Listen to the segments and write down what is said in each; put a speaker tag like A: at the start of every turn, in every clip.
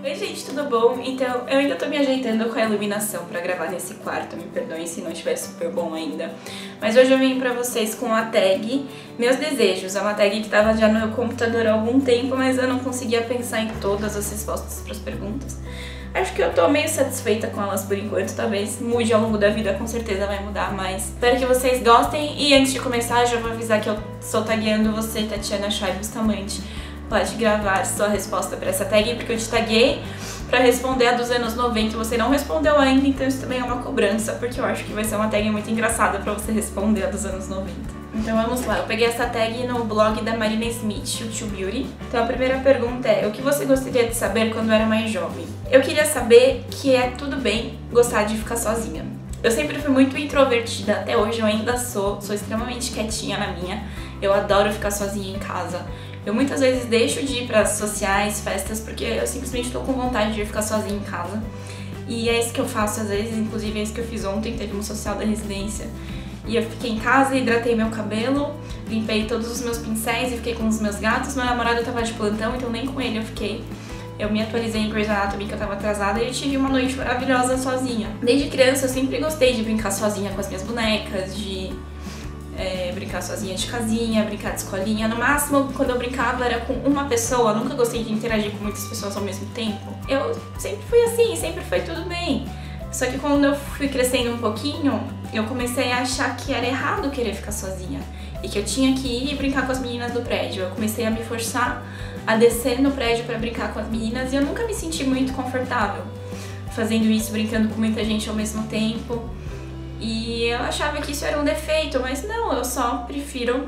A: Oi gente, tudo bom? Então, eu ainda tô me ajeitando com a iluminação pra gravar nesse quarto, me perdoem se não estiver super bom ainda. Mas hoje eu vim pra vocês com a tag Meus Desejos. É uma tag que tava já no meu computador há algum tempo, mas eu não conseguia pensar em todas as respostas pras perguntas. Acho que eu tô meio satisfeita com elas por enquanto, talvez mude ao longo da vida, com certeza vai mudar, mas espero que vocês gostem. E antes de começar, já vou avisar que eu estou tagueando você, Tatiana Chay Bustamante. Pode gravar sua resposta para essa tag, porque eu te taguei para responder a dos anos 90 e você não respondeu ainda, então isso também é uma cobrança, porque eu acho que vai ser uma tag muito engraçada para você responder a dos anos 90. Então vamos lá, eu peguei essa tag no blog da Marina Smith, o Too Beauty. Então a primeira pergunta é: o que você gostaria de saber quando era mais jovem? Eu queria saber que é tudo bem gostar de ficar sozinha. Eu sempre fui muito introvertida, até hoje eu ainda sou extremamente quietinha na minha. Eu adoro ficar sozinha em casa. Eu muitas vezes deixo de ir para sociais, festas, porque eu simplesmente estou com vontade de ficar sozinha em casa. E é isso que eu faço às vezes, inclusive é isso que eu fiz ontem, teve um social da residência. E eu fiquei em casa, hidratei meu cabelo, limpei todos os meus pincéis e fiquei com os meus gatos. Meu namorado estava de plantão, então nem com ele eu fiquei. Eu me atualizei em Grey's Anatomy, que eu tava atrasada, e eu tive uma noite maravilhosa sozinha. Desde criança eu sempre gostei de brincar sozinha com as minhas bonecas, de brincar sozinha de casinha, brincar de escolinha. No máximo, quando eu brincava era com uma pessoa, eu nunca gostei de interagir com muitas pessoas ao mesmo tempo. Eu sempre fui assim, sempre foi tudo bem. Só que quando eu fui crescendo um pouquinho, eu comecei a achar que era errado querer ficar sozinha e que eu tinha que ir brincar com as meninas do prédio. Eu comecei a me forçar a descer no prédio pra brincar com as meninas e eu nunca me senti muito confortável fazendo isso, brincando com muita gente ao mesmo tempo. E eu achava que isso era um defeito, mas não, eu só prefiro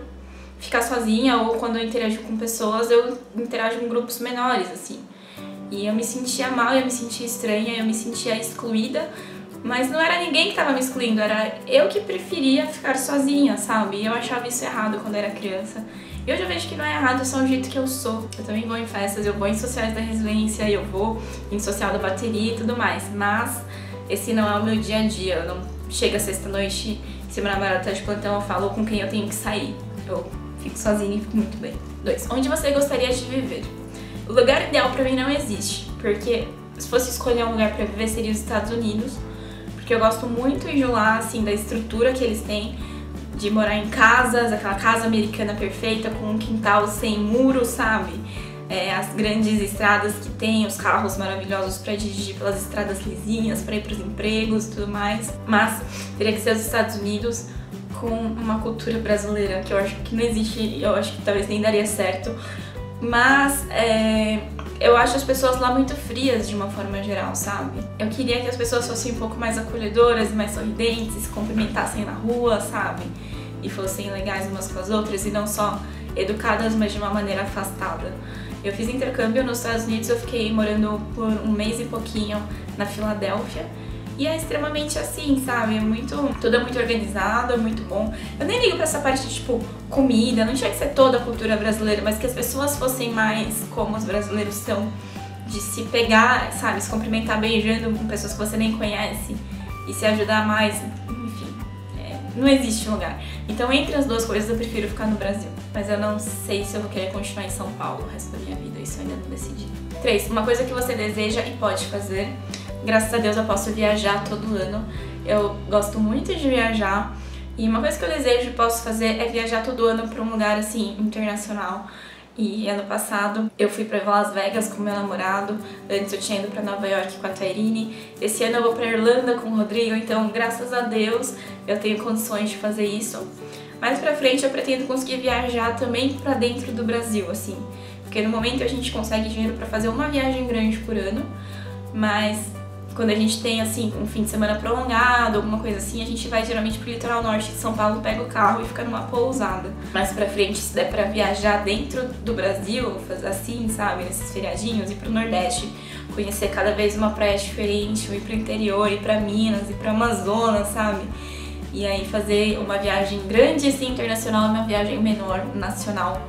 A: ficar sozinha, ou quando eu interajo com pessoas, eu interajo com grupos menores, assim. E eu me sentia mal, eu me sentia estranha, eu me sentia excluída, mas não era ninguém que tava me excluindo, era eu que preferia ficar sozinha, sabe? E eu achava isso errado quando era criança. E hoje eu vejo que não é errado, é só o jeito que eu sou. Eu também vou em festas, eu vou em sociais da residência, eu vou em social da bateria e tudo mais, mas esse não é o meu dia a dia. Eu não chego sexta-noite, se meu namorado tá de plantão, eu falo com quem eu tenho que sair. Eu fico sozinha e fico muito bem. 2. Onde você gostaria de viver? O lugar ideal pra mim não existe, porque se fosse escolher um lugar pra viver seria os Estados Unidos, porque eu gosto muito de lá, assim, da estrutura que eles têm, de morar em casas, aquela casa americana perfeita, com um quintal sem muro, sabe? As grandes estradas que tem, os carros maravilhosos para dirigir pelas estradas lisinhas, para ir para os empregos e tudo mais. Mas teria que ser os Estados Unidos com uma cultura brasileira, que eu acho que não existe, eu acho que talvez nem daria certo. Mas eu acho as pessoas lá muito frias de uma forma geral, sabe? Eu queria que as pessoas fossem um pouco mais acolhedoras, mais sorridentes, se cumprimentassem na rua, sabe? E fossem legais umas com as outras e não só educadas, mas de uma maneira afastada. Eu fiz intercâmbio nos Estados Unidos, eu fiquei morando por um mês e pouquinho na Filadélfia. E é extremamente assim, sabe? Tudo é muito organizado, é muito bom. Eu nem ligo pra essa parte de, tipo, comida, não tinha que ser toda a cultura brasileira, mas que as pessoas fossem mais como os brasileiros são, de se pegar, sabe? Se cumprimentar beijando com pessoas que você nem conhece e se ajudar mais, enfim. Não existe lugar. Então, entre as duas coisas, eu prefiro ficar no Brasil. Mas eu não sei se eu vou querer continuar em São Paulo o resto da minha vida, isso eu ainda não decidi. 3. Uma coisa que você deseja e pode fazer. Graças a Deus eu posso viajar todo ano. Eu gosto muito de viajar. E uma coisa que eu desejo e posso fazer é viajar todo ano para um lugar, assim, internacional. E ano passado eu fui pra Las Vegas com meu namorado, antes eu tinha ido pra Nova York com a Tairine. Esse ano eu vou pra Irlanda com o Rodrigo, então graças a Deus eu tenho condições de fazer isso. Mais pra frente eu pretendo conseguir viajar também pra dentro do Brasil, assim. Porque no momento a gente consegue dinheiro pra fazer uma viagem grande por ano, mas quando a gente tem, assim, um fim de semana prolongado, alguma coisa assim, a gente vai geralmente pro litoral norte de São Paulo, pega o carro e fica numa pousada. Mais pra frente, se der pra viajar dentro do Brasil, fazer assim, sabe, nesses feriadinhos, ir pro Nordeste, conhecer cada vez uma praia diferente, ou ir pro interior, ir pra Minas, ir pra Amazonas, sabe? E aí fazer uma viagem grande, assim, internacional, e uma viagem menor, nacional,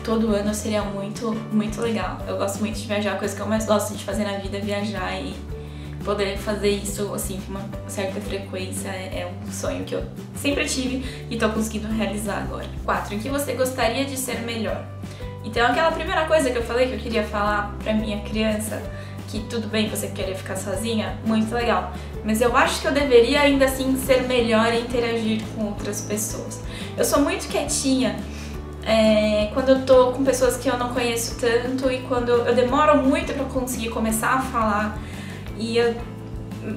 A: todo ano seria muito, muito legal. Eu gosto muito de viajar, a coisa que eu mais gosto de fazer na vida é viajar, e poder fazer isso, assim, com uma certa frequência é um sonho que eu sempre tive e tô conseguindo realizar agora. 4. Em que você gostaria de ser melhor? Então aquela primeira coisa que eu falei que eu queria falar pra minha criança, que tudo bem você querer ficar sozinha, muito legal. Mas eu acho que eu deveria ainda assim ser melhor em interagir com outras pessoas. Eu sou muito quietinha quando eu tô com pessoas que eu não conheço tanto e quando eu demoro muito pra conseguir começar a falar. E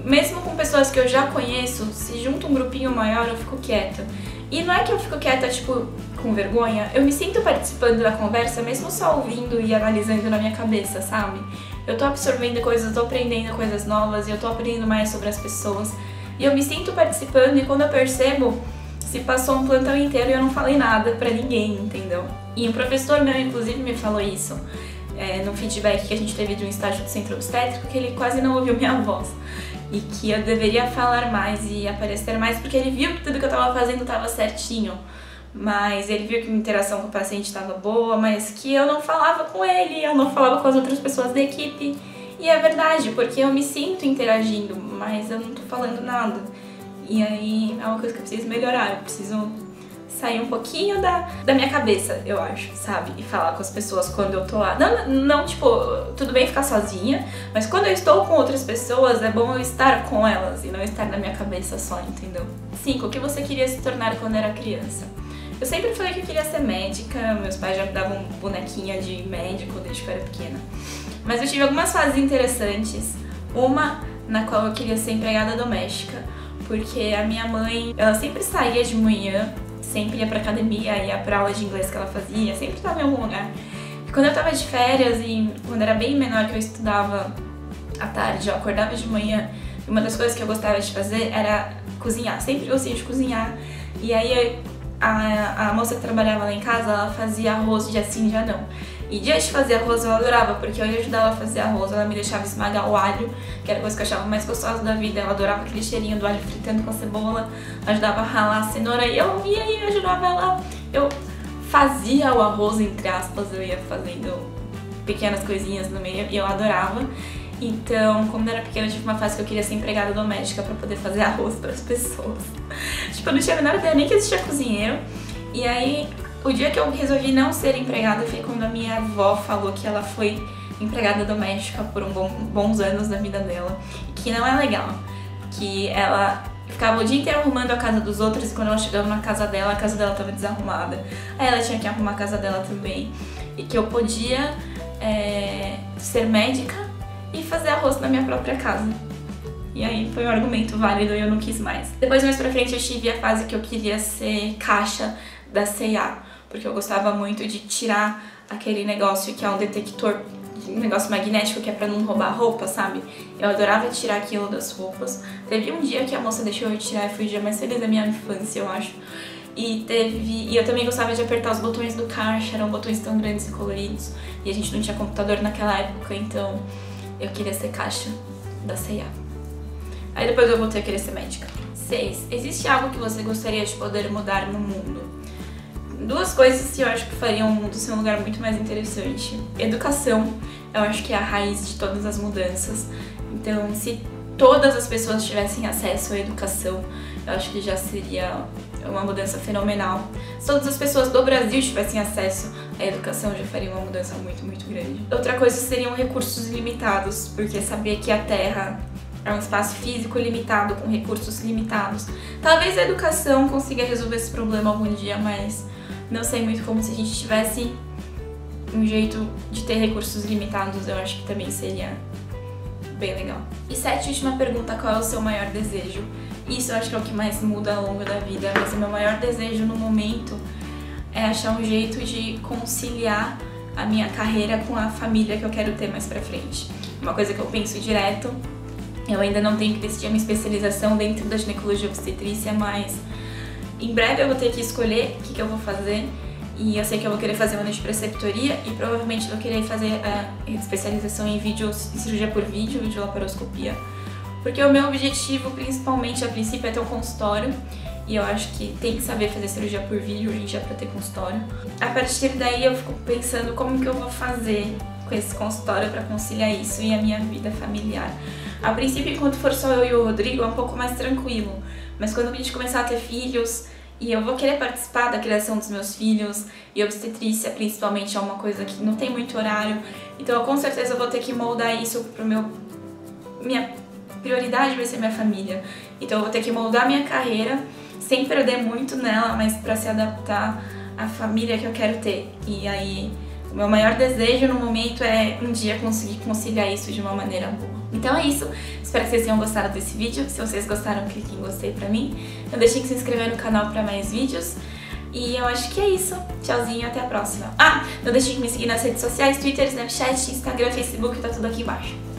A: mesmo com pessoas que eu já conheço, se junta um grupinho maior, eu fico quieta. E não é que eu fico quieta, tipo, com vergonha, eu me sinto participando da conversa, mesmo só ouvindo e analisando na minha cabeça, sabe? Eu tô absorvendo coisas, eu tô aprendendo coisas novas e eu tô aprendendo mais sobre as pessoas. E eu me sinto participando e quando eu percebo, se passou um plantão inteiro e eu não falei nada pra ninguém, entendeu? E um professor meu, inclusive, me falou isso no feedback que a gente teve de um estágio do centro obstétrico, que ele quase não ouviu minha voz. E que eu deveria falar mais e aparecer mais, porque ele viu que tudo que eu tava fazendo tava certinho. Mas ele viu que minha interação com o paciente estava boa, mas que eu não falava com ele, eu não falava com as outras pessoas da equipe. E é verdade, porque eu me sinto interagindo, mas eu não tô falando nada. E aí é uma coisa que eu preciso melhorar, eu preciso sair um pouquinho da minha cabeça, eu acho, sabe? E falar com as pessoas quando eu tô lá. Não, tipo, tudo bem ficar sozinha, mas quando eu estou com outras pessoas, é bom eu estar com elas e não estar na minha cabeça só, entendeu? 5. O que você queria se tornar quando era criança? Eu sempre falei que eu queria ser médica, meus pais já me davam bonequinha de médico desde que eu era pequena. Mas eu tive algumas fases interessantes. Uma na qual eu queria ser empregada doméstica, porque a minha mãe, ela sempre saía de manhã, sempre ia pra academia, ia pra aula de inglês que ela fazia, sempre estava em algum lugar. E quando eu tava de férias e quando era bem menor que eu estudava à tarde, eu acordava de manhã, e uma das coisas que eu gostava de fazer era cozinhar, sempre gostei de cozinhar. E aí a moça que trabalhava lá em casa, ela fazia arroz dia sim, dia não. E dia de fazer arroz eu adorava, porque eu ia ajudar ela a fazer arroz, ela me deixava esmagar o alho, que era a coisa que eu achava mais gostosa da vida. Ela adorava aquele cheirinho do alho fritando com a cebola, ajudava a ralar a cenoura e eu ia e ajudava ela. Eu fazia o arroz, entre aspas, eu ia fazendo pequenas coisinhas no meio e eu adorava. Então, quando eu era pequena, eu tive uma fase que eu queria ser empregada doméstica pra poder fazer arroz pras pessoas. Tipo, eu não tinha a menor ideia nem que existia cozinheiro. E aí, o dia que eu resolvi não ser empregada foi quando a minha avó falou que ela foi empregada doméstica por bons anos da vida dela. Que não é legal. Que ela ficava o dia inteiro arrumando a casa dos outros e quando ela chegava na casa dela, a casa dela tava desarrumada. Aí ela tinha que arrumar a casa dela também. E que eu podia ser médica e fazer arroz na minha própria casa. E aí foi um argumento válido e eu não quis mais. Depois, mais pra frente, eu tive a fase que eu queria ser caixa da C&A, porque eu gostava muito de tirar aquele negócio que é um detector, um negócio magnético que é pra não roubar roupa, sabe? Eu adorava tirar aquilo das roupas. Teve um dia que a moça deixou eu tirar e foi o dia mais feliz da minha infância, eu acho. E eu também gostava de apertar os botões do caixa, eram botões tão grandes e coloridos. E a gente não tinha computador naquela época, então eu queria ser caixa da C&A. Aí depois eu voltei a querer ser médica. 6. Existe algo que você gostaria de poder mudar no mundo? Duas coisas que eu acho que fariam o mundo ser um lugar muito mais interessante. Educação, eu acho que é a raiz de todas as mudanças. Então, se todas as pessoas tivessem acesso à educação, eu acho que já seria uma mudança fenomenal. Se todas as pessoas do Brasil tivessem acesso à educação, já faria uma mudança muito, muito grande. Outra coisa seriam recursos limitados, porque saber que a Terra é um espaço físico limitado, com recursos limitados. Talvez a educação consiga resolver esse problema algum dia, mas não sei muito como. Se a gente tivesse um jeito de ter recursos limitados, eu acho que também seria bem legal. E 7, última pergunta, qual é o seu maior desejo? Isso eu acho que é o que mais muda ao longo da vida, mas o meu maior desejo no momento é achar um jeito de conciliar a minha carreira com a família que eu quero ter mais pra frente. Uma coisa que eu penso direto. Eu ainda não tenho que decidir a minha especialização dentro da ginecologia obstetrícia, mas em breve eu vou ter que escolher o que eu vou fazer. E eu sei que eu vou querer fazer uma de preceptoria e provavelmente vou querer fazer a especialização em cirurgia por vídeo, videolaparoscopia. Porque o meu objetivo, principalmente a princípio, é ter um consultório. E eu acho que tem que saber fazer cirurgia por vídeo hoje em dia pra ter consultório. A partir daí eu fico pensando como que eu vou fazer com esse consultório pra conciliar isso e a minha vida familiar. A princípio, enquanto for só eu e o Rodrigo, é um pouco mais tranquilo. Mas quando a gente começar a ter filhos E eu vou querer participar da criação dos meus filhos, e obstetrícia principalmente é uma coisa que não tem muito horário, então eu com certeza vou ter que moldar isso pro minha prioridade vai ser minha família. Então eu vou ter que moldar minha carreira sem perder muito nela, mas pra se adaptar à família que eu quero ter. E aí o meu maior desejo no momento é um dia conseguir conciliar isso de uma maneira boa. Então é isso, espero que vocês tenham gostado desse vídeo. Se vocês gostaram, clique em gostei pra mim. Não deixem de se inscrever no canal pra mais vídeos. E eu acho que é isso. Tchauzinho, até a próxima. Ah, não deixem de me seguir nas redes sociais, Twitter, Snapchat, Instagram, Facebook, tá tudo aqui embaixo.